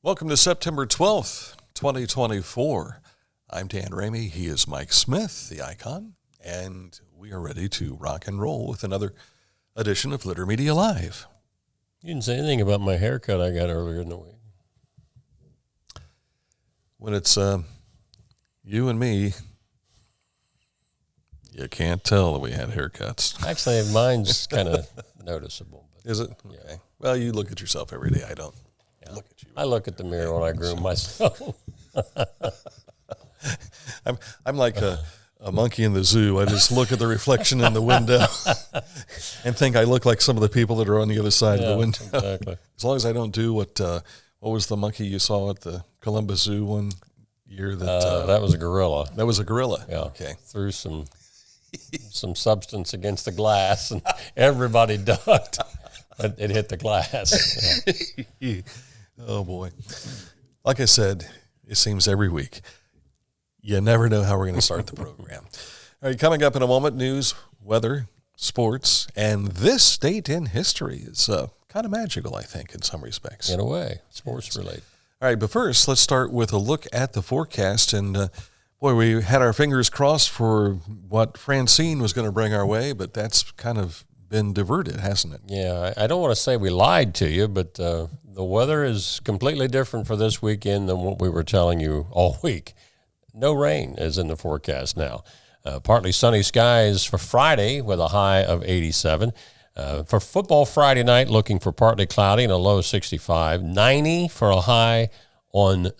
Welcome to September 12th, 2024. I'm Dan Ramey. He is Mike Smith, the icon, and we are ready to rock and roll with another edition of Litter Media Live. You didn't say anything about my haircut I got earlier in the week. When it's you and me, you can't tell that we had haircuts. Actually, mine's kind of noticeable. But Is it? yeah. Okay. Well, you look at yourself every day. I don't look at you. I look at the mirror when I groom myself. I'm like a monkey in the zoo. I just look at the reflection in the window and think I look like some of the people that are on the other side of the window. Exactly. As long as I don't do what was the monkey you saw at the Columbus Zoo one year? That was a gorilla. That was a gorilla. Yeah. Okay. Threw some substance against the glass, and everybody ducked. But it hit the glass. Yeah. Oh, boy. Like I said, it seems every week. You never know how we're going to start the program. All right, coming up in a moment, news, weather, sports, and this date in history is kind of magical, I think, in some respects. In a way, sports related. All right, but first, let's start with a look at the forecast. And, boy, we had our fingers crossed for what Francine was going to bring our way, but that's kind of been diverted, hasn't it? Yeah, I don't want to say we lied to you, but the weather is completely different for this weekend than what we were telling you all week. No rain is in the forecast now. Partly sunny skies for Friday with a high of 87. For football Friday night, looking for partly cloudy and a low 65. 90 for a high on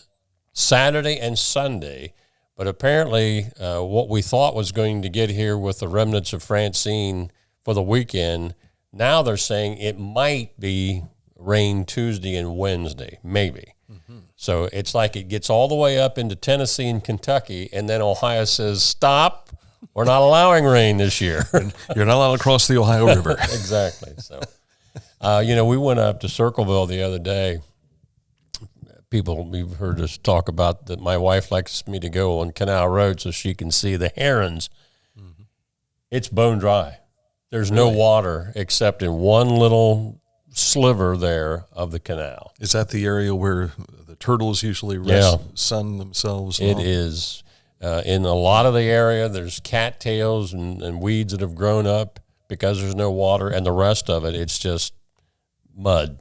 Saturday and Sunday. But apparently what we thought was going to get here with the remnants of Francine for the weekend, now they're saying it might be rain Tuesday and Wednesday, maybe. Mm-hmm. So it's like it gets all the way up into Tennessee and Kentucky, and then Ohio says, stop, we're not allowing rain this year. You're not allowed to cross the Ohio River. Exactly. So, we went up to Circleville the other day. We've heard us talk about that my wife likes me to go on Canal Road so she can see the herons. Mm-hmm. It's bone dry. There's no water except in one little sliver there of the canal. Is that the area where the turtles usually sun themselves? It is. In a lot of the area, there's cattails and weeds that have grown up because there's no water, and the rest of it, it's just mud.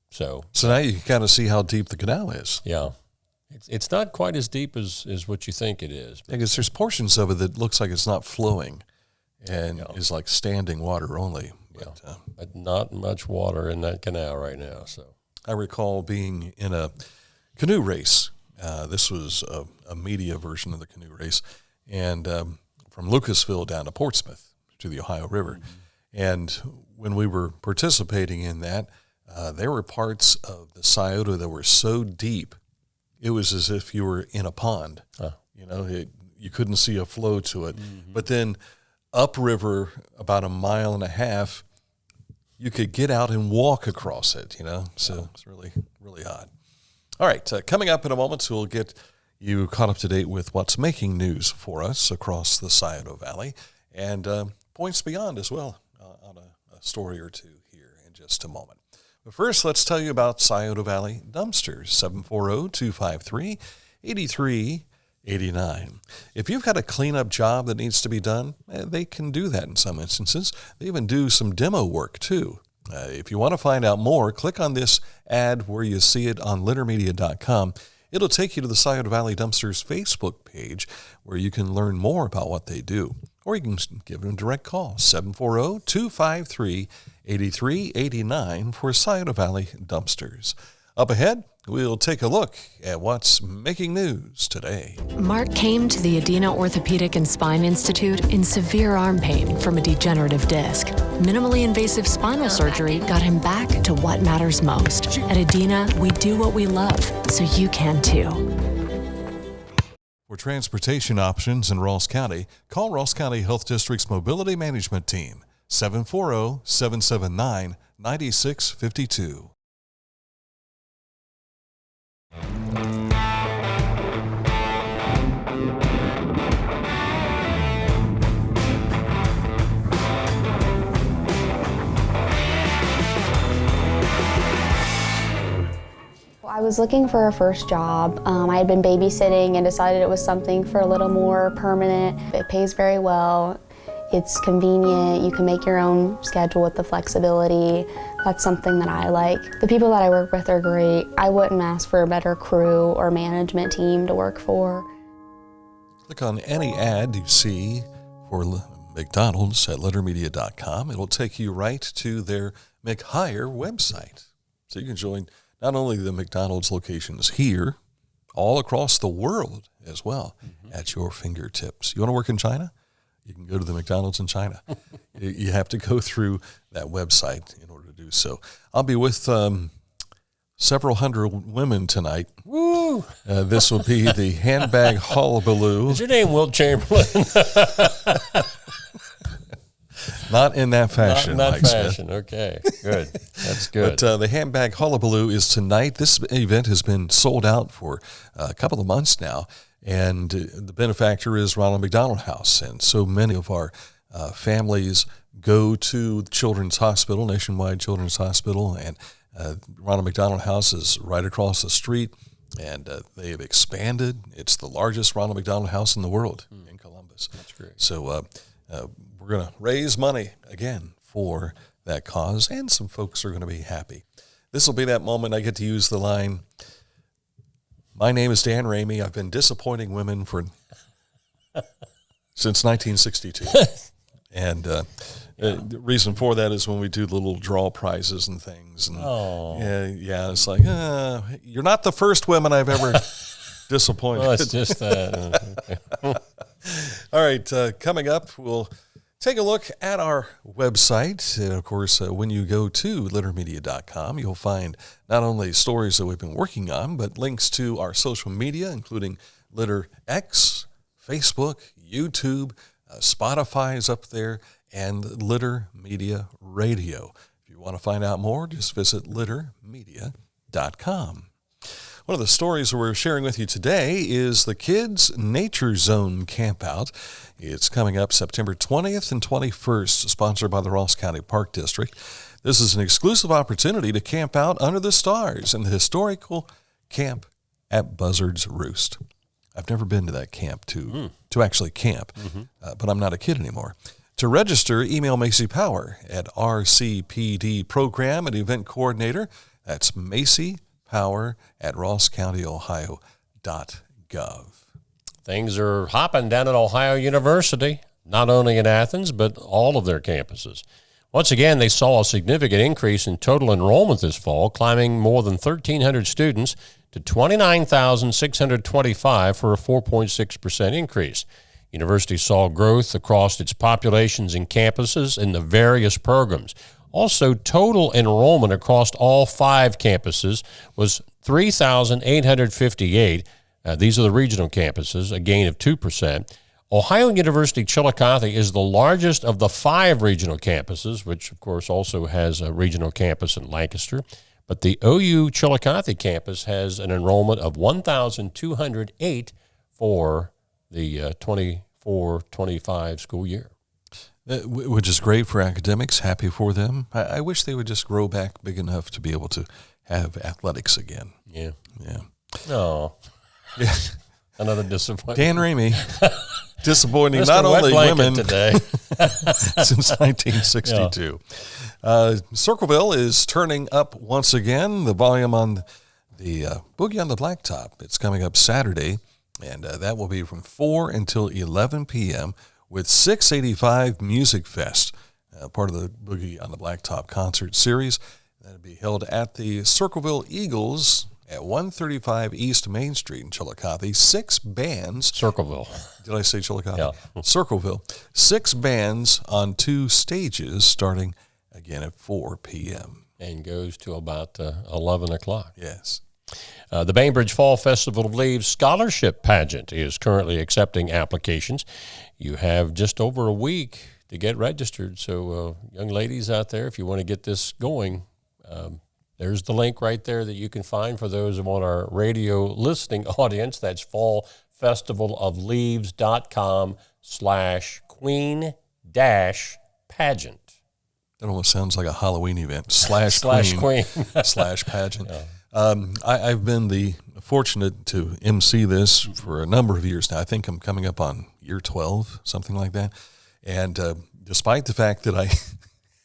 So now you can kind of see how deep the canal is. Yeah. It's not quite as deep as what you think it is. Because there's portions of it that looks like it's not flowing and is like standing water only. But not much water in that canal right now. So I recall being in a canoe race. This was a media version of the canoe race, and from Lucasville down to Portsmouth to the Ohio River. Mm-hmm. And when we were participating in that, there were parts of the Scioto that were so deep, it was as if you were in a pond. You couldn't see a flow to it. Mm-hmm. But then upriver, about a mile and a half, you could get out and walk across it, So it's really, really odd. All right, coming up in a moment, we'll get you caught up to date with what's making news for us across the Scioto Valley and points beyond as well on a story or two here in just a moment. But first, let's tell you about Scioto Valley Dumpsters, 740-253-8389. If you've got a cleanup job that needs to be done, they can do that in some instances. They even do some demo work, too. If you want to find out more, click on this ad where you see it on littermedia.com. It'll take you to the Scioto Valley Dumpsters Facebook page where you can learn more about what they do. Or you can give them a direct call, 740-253-8389 for Scioto Valley Dumpsters. Up ahead, we'll take a look at what's making news today. Mark came to the Adina Orthopedic and Spine Institute in severe arm pain from a degenerative disc. Minimally invasive spinal surgery got him back to what matters most. At Adina, we do what we love, so you can too. For transportation options in Ross County, call Ross County Health District's Mobility Management Team, 740-779-9652. I was looking for a first job. I had been babysitting and decided it was something for a little more permanent. It pays very well. It's convenient. You can make your own schedule with the flexibility. That's something that I like. The people that I work with are great. I wouldn't ask for a better crew or management team to work for. Click on any ad you see for McDonald's at lettermedia.com. It'll take you right to their McHire website. So you can join not only the McDonald's locations here, all across the world as well, at your fingertips. You want to work in China? You can go to the McDonald's in China. You have to go through that website in order to do so. I'll be with several hundred women tonight. Woo! This will be the handbag hullabaloo. Is your name Wilt Chamberlain? Not in that fashion, Not in Mike that Smith. fashion. Okay, good. That's good. But the handbag hullabaloo is tonight. This event has been sold out for a couple of months now. And the benefactor is Ronald McDonald House. And so many of our families go to Children's Hospital, Nationwide Children's Hospital, and Ronald McDonald House is right across the street. And they have expanded. It's the largest Ronald McDonald House in the world in Columbus. That's great. So we're going to raise money again for that cause, and some folks are going to be happy. This will be that moment I get to use the line, "My name is Dan Ramey. I've been disappointing women since 1962. And the reason for that is when we do the little draw prizes and things. And yeah, it's like, you're not the first women I've ever disappointed. Well, it's just that. All right, coming up, we'll take a look at our website. And of course, when you go to littermedia.com, you'll find not only stories that we've been working on, but links to our social media, including Litter X, Facebook, YouTube, Spotify is up there, and Litter Media Radio. If you want to find out more, just visit littermedia.com. One of the stories we're sharing with you today is the Kids Nature Zone Campout. It's coming up September 20th and 21st, sponsored by the Ross County Park District. This is an exclusive opportunity to camp out under the stars in the historical camp at Buzzard's Roost. I've never been to that camp to actually camp, but I'm not a kid anymore. To register, email Macy Power at RCPD Program and Event Coordinator. That's Macy Power at rosscountyohio.gov. Things are hopping down at Ohio University, not only in Athens, but all of their campuses. Once again, they saw a significant increase in total enrollment this fall, climbing more than 1,300 students to 29,625 for a 4.6% increase. University saw growth across its populations and campuses in the various programs. Also, total enrollment across all 5 campuses was 3,858. These are the regional campuses, a gain of 2%. Ohio University Chillicothe is the largest of the 5 regional campuses, which, of course, also has a regional campus in Lancaster. But the OU Chillicothe campus has an enrollment of 1,208 for the 24-25 school year. Which is great for academics, happy for them. I wish they would just grow back big enough to be able to have athletics again. Yeah. Oh. Yeah. Another disappointment. Dan Ramey, disappointing Mr. not Wet only Blanket women today. since 1962. Circleville is turning up once again. The volume on the Boogie on the Blacktop. It's coming up Saturday, and that will be from 4 until 11 p.m. with 685 Music Fest, part of the Boogie on the Blacktop concert series. That'll be held at the Circleville Eagles at 135 East Main Street in Chillicothe. 6 bands. Circleville. Did I say Chillicothe? Yeah. Circleville. 6 bands on 2 stages starting again at 4 p.m. And goes to about 11 o'clock. Yes. The Bainbridge Fall Festival of Leaves Scholarship Pageant is currently accepting applications. You have just over a week to get registered. So young ladies out there, if you want to get this going, there's the link right there that you can find for those on our radio listening audience. That's fallfestivalofleaves.com/queen-pageant. That almost sounds like a Halloween event. /queen. /pageant. Yeah. I've been fortunate to MC this for a number of years now. I think I'm coming up on year 12, something like that. And despite the fact that I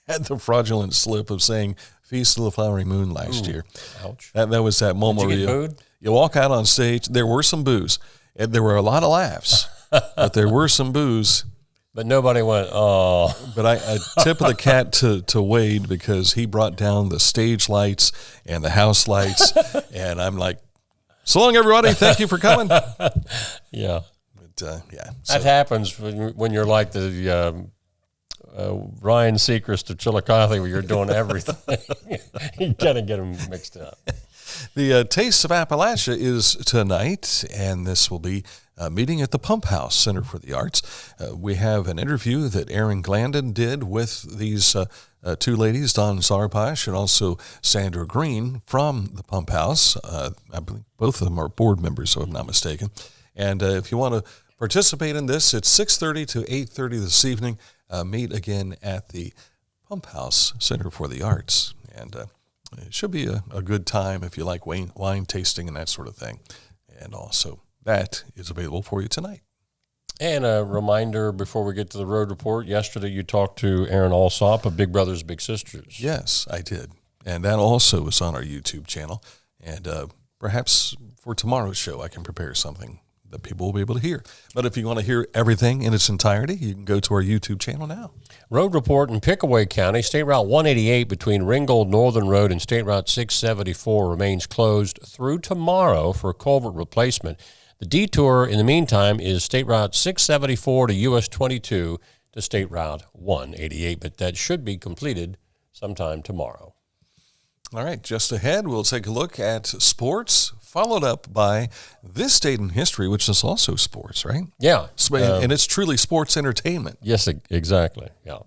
had the fraudulent slip of saying Feast of the Flowering Moon last year, Ouch. that was that moment Did you where get booed? you walk out on stage. There were some boos, and there were a lot of laughs, but there were some boos. But nobody went, oh. But I tip of the cap to Wade, because he brought down the stage lights and the house lights, and I'm like, so long, everybody. Thank you for coming. Yeah. But, yeah. That happens when you're like the Ryan Seacrest of Chillicothe, where you're doing everything. You kind of get them mixed up. The Taste of Appalachia is tonight, and this will be a meeting at the Pump House Center for the Arts. We have an interview that Aaron Glandon did with these two ladies, Dawn Zarpash and also Sandra Green from the Pump House. I believe both of them are board members, if I'm not mistaken. And if you want to participate in this, it's 6:30 to 8:30 this evening. Meet again at the Pump House Center for the Arts. And it should be a good time if you like wine tasting and that sort of thing. And also, that is available for you tonight. And a reminder before we get to the road report, yesterday you talked to Aaron Alsop of Big Brothers Big Sisters. Yes, I did. And that also is on our YouTube channel. And perhaps for tomorrow's show, I can prepare something that people will be able to hear. But if you want to hear everything in its entirety, you can go to our YouTube channel now. Road report in Pickaway County, State Route 188 between Ringgold Northern Road and State Route 674 remains closed through tomorrow for culvert replacement. The detour in the meantime is State Route 674 to US 22 to State Route 188, but that should be completed sometime tomorrow. All right, just ahead, we'll take a look at sports, followed up by This Date in History, which is also sports, right? Yeah. And it's truly sports entertainment. Yes, exactly. Yeah.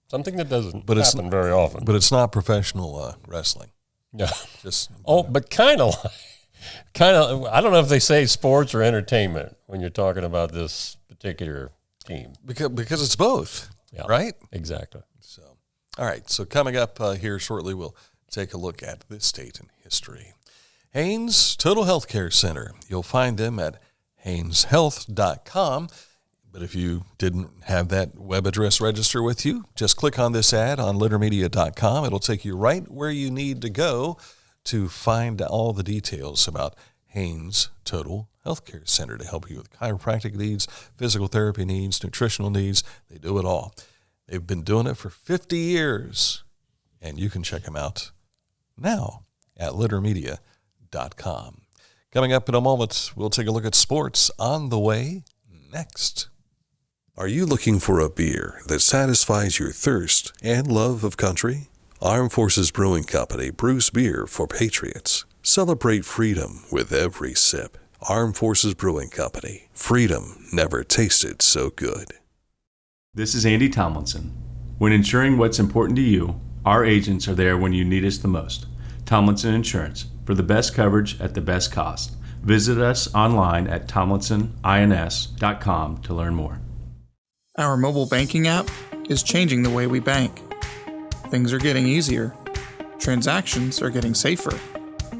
Something that doesn't happen very often. But it's not professional wrestling. Yeah. Just but kind of, I don't know if they say sports or entertainment when you're talking about this particular team. Because it's both, right? Exactly. So, all right, so coming up here shortly, we'll take a look at This Date in History. Haynes Total Health Care Center. You'll find them at hayneshealth.com. But if you didn't have that web address register with you, just click on this ad on littermedia.com. It'll take you right where you need to go to find all the details about Haynes Total Health Care Center to help you with chiropractic needs, physical therapy needs, nutritional needs. They do it all. They've been doing it for 50 years, and you can check them out now at littermedia.com. Coming up in a moment, we'll take a look at sports on the way next. Are you looking for a beer that satisfies your thirst and love of country? Armed Forces Brewing Company brews beer for patriots. Celebrate freedom with every sip. Armed Forces Brewing Company. Freedom never tasted so good. This is Andy Tomlinson. When ensuring what's important to you, our agents are there when you need us the most. Tomlinson Insurance, for the best coverage at the best cost. Visit us online at tomlinsonins.com to learn more. Our mobile banking app is changing the way we bank. Things are getting easier, transactions are getting safer,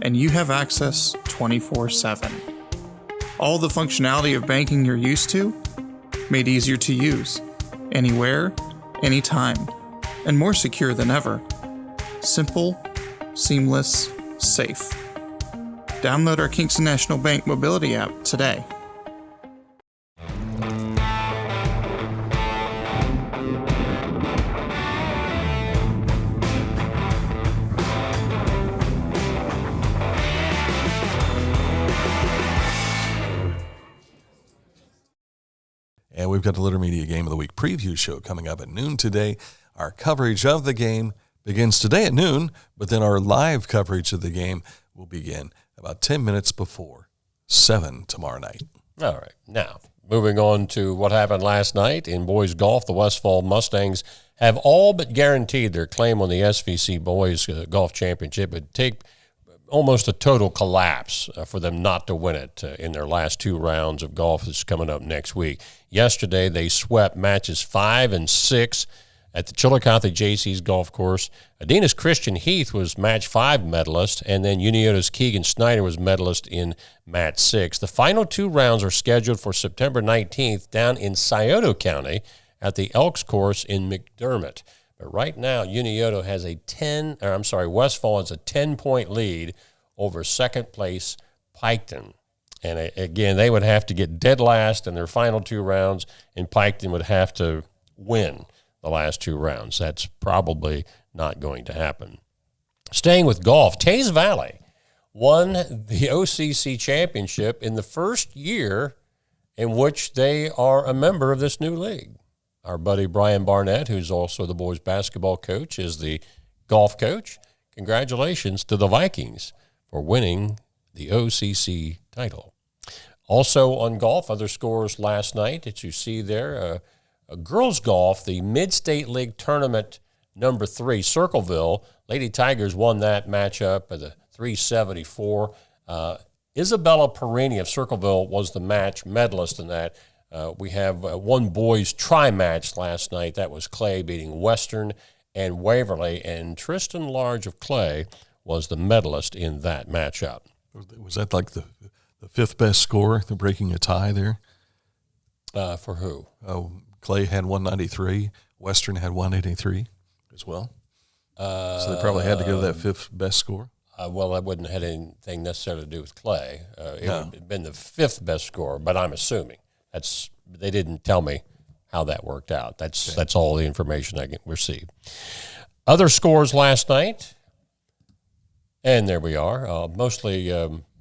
and you have access 24/7. All the functionality of banking you're used to, made easier to use, anywhere, anytime, and more secure than ever. Simple, seamless, safe. Download our Kingston National Bank mobility app today. And we've got the Litter Media Game of the Week preview show coming up at noon today. Our coverage of the game begins today at noon, but then our live coverage of the game will begin about 10 minutes before 7 tomorrow night. All right. Now, moving on to what happened last night in boys golf, the Westfall Mustangs have all but guaranteed their claim on the SVC Boys Golf Championship. It would take almost a total collapse for them not to win it in their last two rounds of golf that's coming up next week. Yesterday, they swept matches 5 and 6 at the Chillicothe Jaycees Golf Course. Adina's Christian Heath was Match 5 medalist, and then Unioto's Keegan Snyder was medalist in Match 6. The final 2 rounds are scheduled for September 19th down in Scioto County at the Elks Course in McDermott. But right now, Unioto has Westfall has a 10-point lead over second place Piketon. And again, they would have to get dead last in their final 2 rounds, and Piketon would have to win the last 2 rounds. That's probably not going to happen. Staying with golf, Taze Valley won the OCC championship in the first year in which they are a member of this new league. Our buddy Brian Barnett, who's also the boys basketball coach, is the golf coach. Congratulations to the Vikings for winning the OCC title. Also on golf, other scores last night that you see there, girls golf, the Mid-State League Tournament number 3, Circleville. Lady Tigers won that matchup at the 374. Isabella Perini of Circleville was the match medalist in that. We have one boys tri-match last night. That was Clay beating Western and Waverly, and Tristan Large of Clay was the medalist in that matchup. Was that like the 5th best score? They're breaking a tie there? For who? Clay had 193. Western had 183 as well. So they probably had to go to that 5th best score. Well, that wouldn't have had anything necessarily to do with Clay. It would have been the 5th best score, but I'm assuming. They didn't tell me how that worked out. That's all the information I can receive. Other scores last night, and there we are, mostly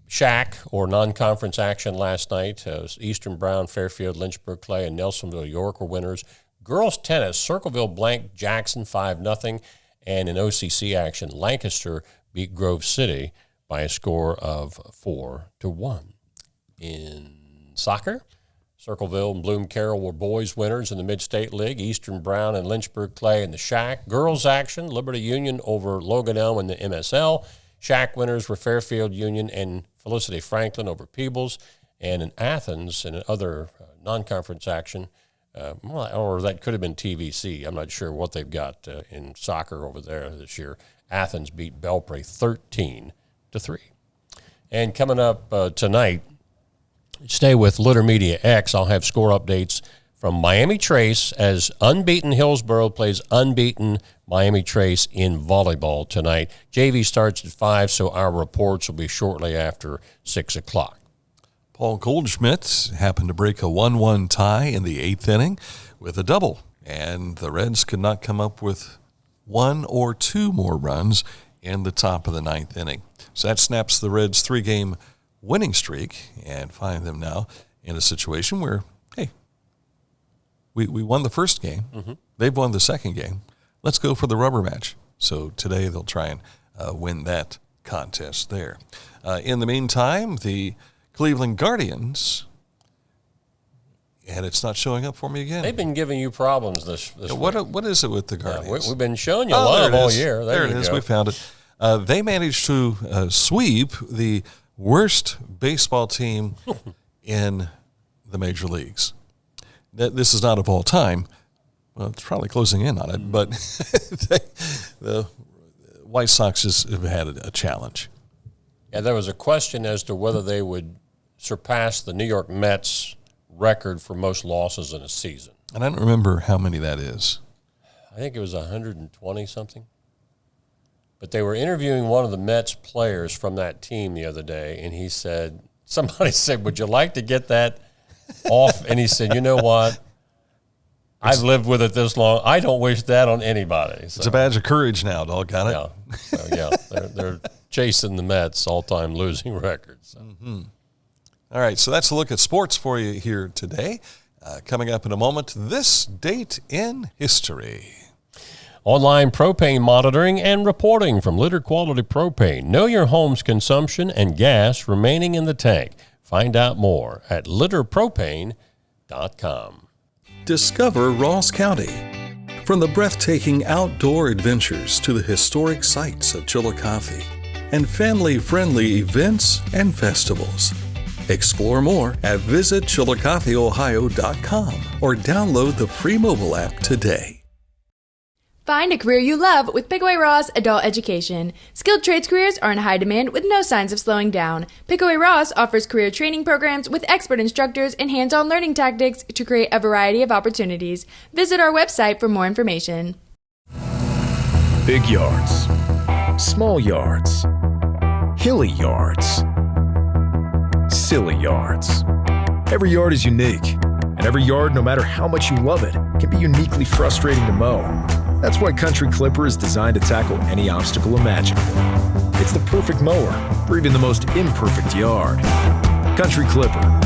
SHAC or non-conference action last night. Eastern Brown, Fairfield, Lynchburg Clay, and Nelsonville York were winners. Girls tennis, Circleville blanked Jackson 5-0, and in OCC action, Lancaster beat Grove City by a score of 4-1. In soccer, Circleville and Bloom Carroll were boys winners in the Mid-State League. Eastern Brown and Lynchburg Clay in the SHAC. Girls action, Liberty Union over Logan Elm in the MSL. SHAC winners were Fairfield Union and Felicity Franklin over Peebles. And in Athens, in other non-conference action, or that could have been TVC. I'm not sure what they've got in soccer over there this year. Athens beat Belpre 13-3. And coming up tonight, stay with Litter Media X. I'll have score updates from Miami Trace as unbeaten Hillsborough plays unbeaten Miami Trace in volleyball tonight. JV starts at 5, so our reports will be shortly after 6 o'clock. Paul Goldschmidt happened to break a 1-1 tie in the 8th inning with a double, and the Reds could not come up with 1 or 2 more runs in the top of the 9th inning. So that snaps the Reds' 3-game winning streak and find them now in a situation where, hey, we won the first game. Mm-hmm. They've won the second game. Let's go for the rubber match. So today they'll try and win that contest there. In the meantime, the Cleveland Guardians, and it's not showing up for me again. They've been giving you problems this week. What is it with the Guardians? We've been showing you love all year. There it is. We found it. They managed to sweep the worst baseball team in the major leagues. This is not of all time. Well, it's probably closing in on it, but the White Sox have had a challenge. Yeah, there was a question as to whether they would surpass the New York Mets record for most losses in a season. And I don't remember how many that is. I think it was 120-something. But they were interviewing one of the Mets players from that team the other day, and somebody said, would you like to get that off? And he said, you know what? I've lived with it this long. I don't wish that on anybody. So, it's a badge of courage now, dog. Got it? Yeah. So, they're chasing the Mets' all-time losing records. So. Mm-hmm. All right, so that's a look at sports for you here today. Coming up in a moment, this date in history. Online propane monitoring and reporting from Litter Quality Propane. Know your home's consumption and gas remaining in the tank. Find out more at litterpropane.com. Discover Ross County. From the breathtaking outdoor adventures to the historic sights of Chillicothe and family-friendly events and festivals. Explore more at visitchillicotheohio.com or download the free mobile app today. Find a career you love with Pickaway Ross Adult Education. Skilled trades careers are in high demand with no signs of slowing down. Pickaway Ross offers career training programs with expert instructors and hands-on learning tactics to create a variety of opportunities. Visit our website for more information. Big yards, small yards, hilly yards, silly yards. Every yard is unique, and every yard, no matter how much you love it, can be uniquely frustrating to mow. That's why Country Clipper is designed to tackle any obstacle imaginable. It's the perfect mower for even the most imperfect yard. Country Clipper,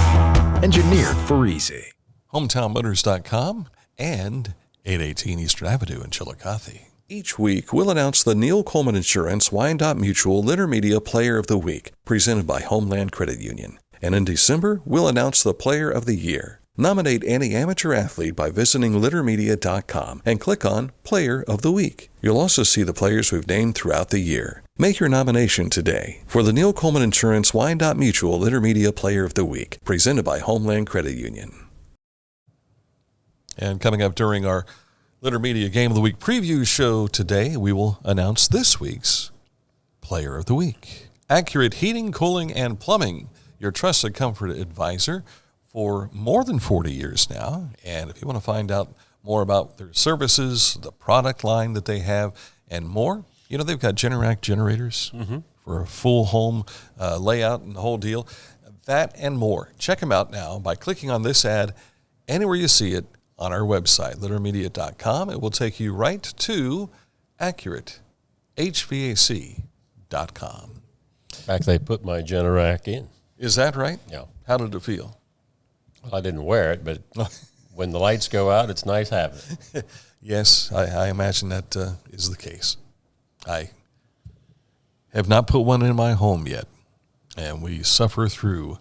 engineered for easy. HometownMotors.com and 818 Eastern Avenue in Chillicothe. Each week, we'll announce the Neil Coleman Insurance Wyandotte Mutual Intermedia Player of the Week, presented by Homeland Credit Union. And in December, we'll announce the Player of the Year. Nominate any amateur athlete by visiting littermedia.com and click on Player of the Week. You'll also see the players we've named throughout the year. Make your nomination today for the Neil Coleman Insurance Wyandotte Mutual Intermedia Player of the Week, presented by Homeland Credit Union. And coming up during our Litter Media Game of the Week preview show today, we will announce this week's Player of the Week. Accurate Heating, Cooling, and Plumbing, your trusted comfort advisor for more than 40 years now. And if you want to find out more about their services, the product line that they have, and more, you know, they've got Generac generators for a full home layout and the whole deal. That and more. Check them out now by clicking on this ad anywhere you see it on our website, littermedia.com. It will take you right to AccurateHVAC.com. In fact, they put my Generac in. Is that right? Yeah. How did it feel? Well, I didn't wear it, but when the lights go out, it's nice having it. Yes, I imagine that is the case. I have not put one in my home yet, and we suffer through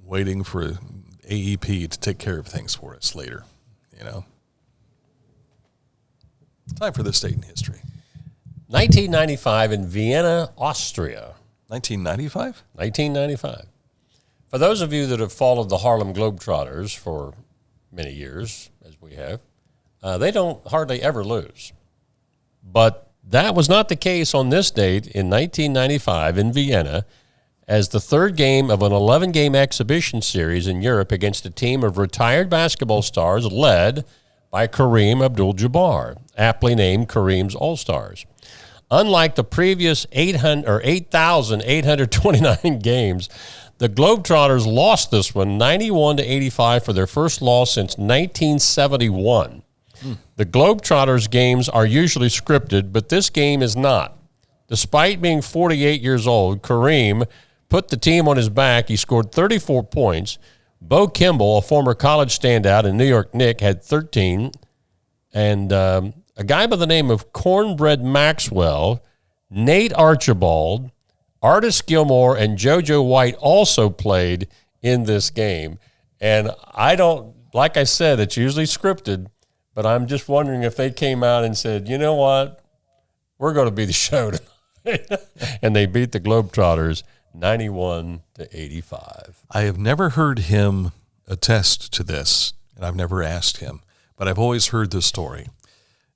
waiting for AEP to take care of things for us later, you know. Time for this date in history. 1995 in Vienna, Austria. 1995? 1995. For those of you that have followed the Harlem Globetrotters for many years, as we have, they don't hardly ever lose. But that was not the case on this date in 1995 in Vienna, as the third game of an 11-game exhibition series in Europe against a team of retired basketball stars led by Kareem Abdul-Jabbar, aptly named Kareem's All-Stars. Unlike the previous 8,829 games, the Globetrotters lost this one 91-85 for their first loss since 1971. The Globetrotters games are usually scripted, but this game is not. Despite being 48 years old, Kareem put the team on his back. He scored 34 points. Bo Kimball, a former college standout and New York Knick, had 13. And a guy by the name of Cornbread Maxwell, Nate Archibald, Artis Gilmore, and JoJo White also played in this game. And I don't, like I said, it's usually scripted, but I'm just wondering if they came out and said, you know what, we're going to be the show tonight. And they beat the Globetrotters 91-85. I have never heard him attest to this, and I've never asked him, but I've always heard this story,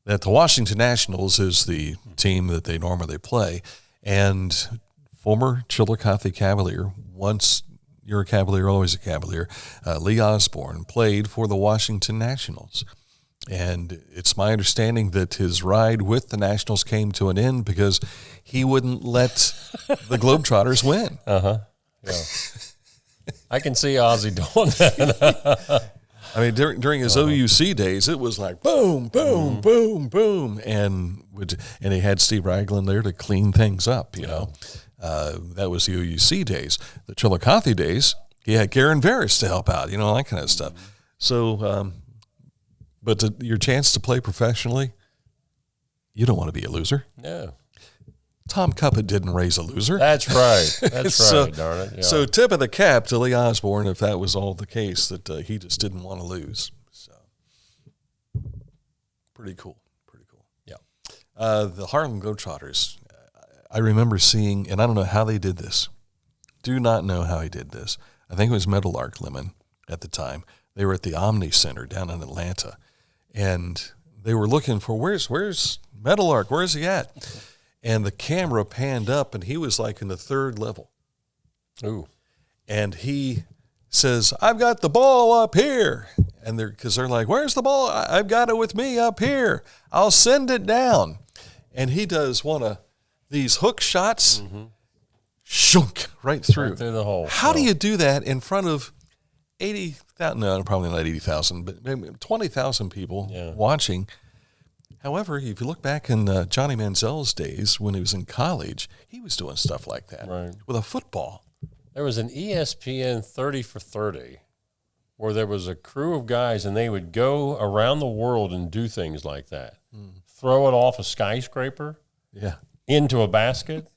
that the Washington Nationals is the team that they normally play, and former Chillicothe Cavalier, once you're a Cavalier, always a Cavalier, Lee Osborne played for the Washington Nationals. And it's my understanding that his ride with the Nationals came to an end because he wouldn't let the Globetrotters win. Yeah. I can see Ozzy doing that. I mean, during his OUC days, it was like boom, boom, boom, boom, and he had Steve Ragland there to clean things up, you know. That was the OUC days. The Chillicothe days, he had Garen Veras to help out, you know, that kind of stuff. So, but your chance to play professionally, you don't want to be a loser. No. Tom Cuppett didn't raise a loser. That's right. That's right, darn it. Yeah. So tip of the cap to Lee Osborne if that was all the case, that he just didn't want to lose. So pretty cool. Yeah. The Harlem Globetrotters, I remember seeing, and I don't know how they did this. Do not know how he did this. I think it was Meadowlark Lemon at the time. They were at the Omni Center down in Atlanta, and they were looking for, where's Meadowlark? Where's he at? And the camera panned up, and he was like in the third level. Ooh. And he says, I've got the ball up here. And they're like, where's the ball? I've got it with me up here. I'll send it down. And he does one of these hook shots, shunk, right through. Right through the hole. How do you do that in front of 80,000? No, probably not 80,000, but maybe 20,000 people watching. However, if you look back in Johnny Manziel's days when he was in college, he was doing stuff like that with a football. There was an ESPN 30 for 30 where there was a crew of guys, and they would go around the world and do things like that. Throw it off a skyscraper into a basket.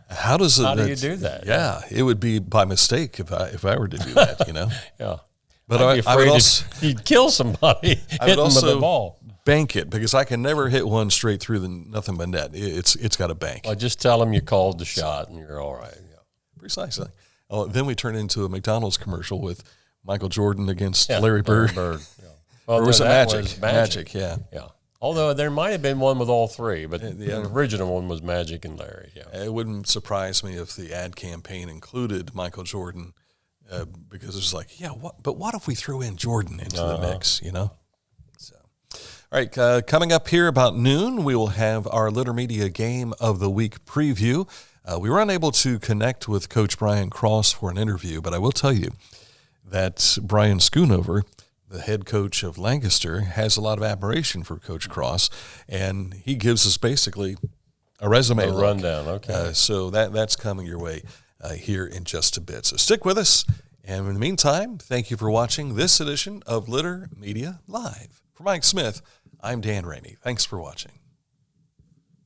How do you do that? Yeah, it would be by mistake if I were to do that, you know? Yeah. But I would also, you'd kill somebody hitting with the ball. Bank it, because I can never hit one straight through nothing but net. It's got a bank. Well, just tell them you called the shot and you're all right. Yeah. Precisely. Oh, then we turn into a McDonald's commercial with Michael Jordan against Larry Bird. Yeah. Well, or was it Magic? Was Magic, yeah. Although there might have been one with all three, but the original one was Magic and Larry. Yeah. It wouldn't surprise me if the ad campaign included Michael Jordan, because it's like, but what if we threw in Jordan into the mix, you know? So, all right, coming up here about noon, we will have our Litter Media Game of the Week preview. We were unable to connect with Coach Brian Cross for an interview, but I will tell you that Brian Schoonover, the head coach of Lancaster, has a lot of admiration for Coach Cross, and he gives us basically a resume rundown. Okay. So that's coming your way here in just a bit. So stick with us, and in the meantime, thank you for watching this edition of Litter Media Live. For Mike Smith, I'm Dan Ramey. Thanks for watching.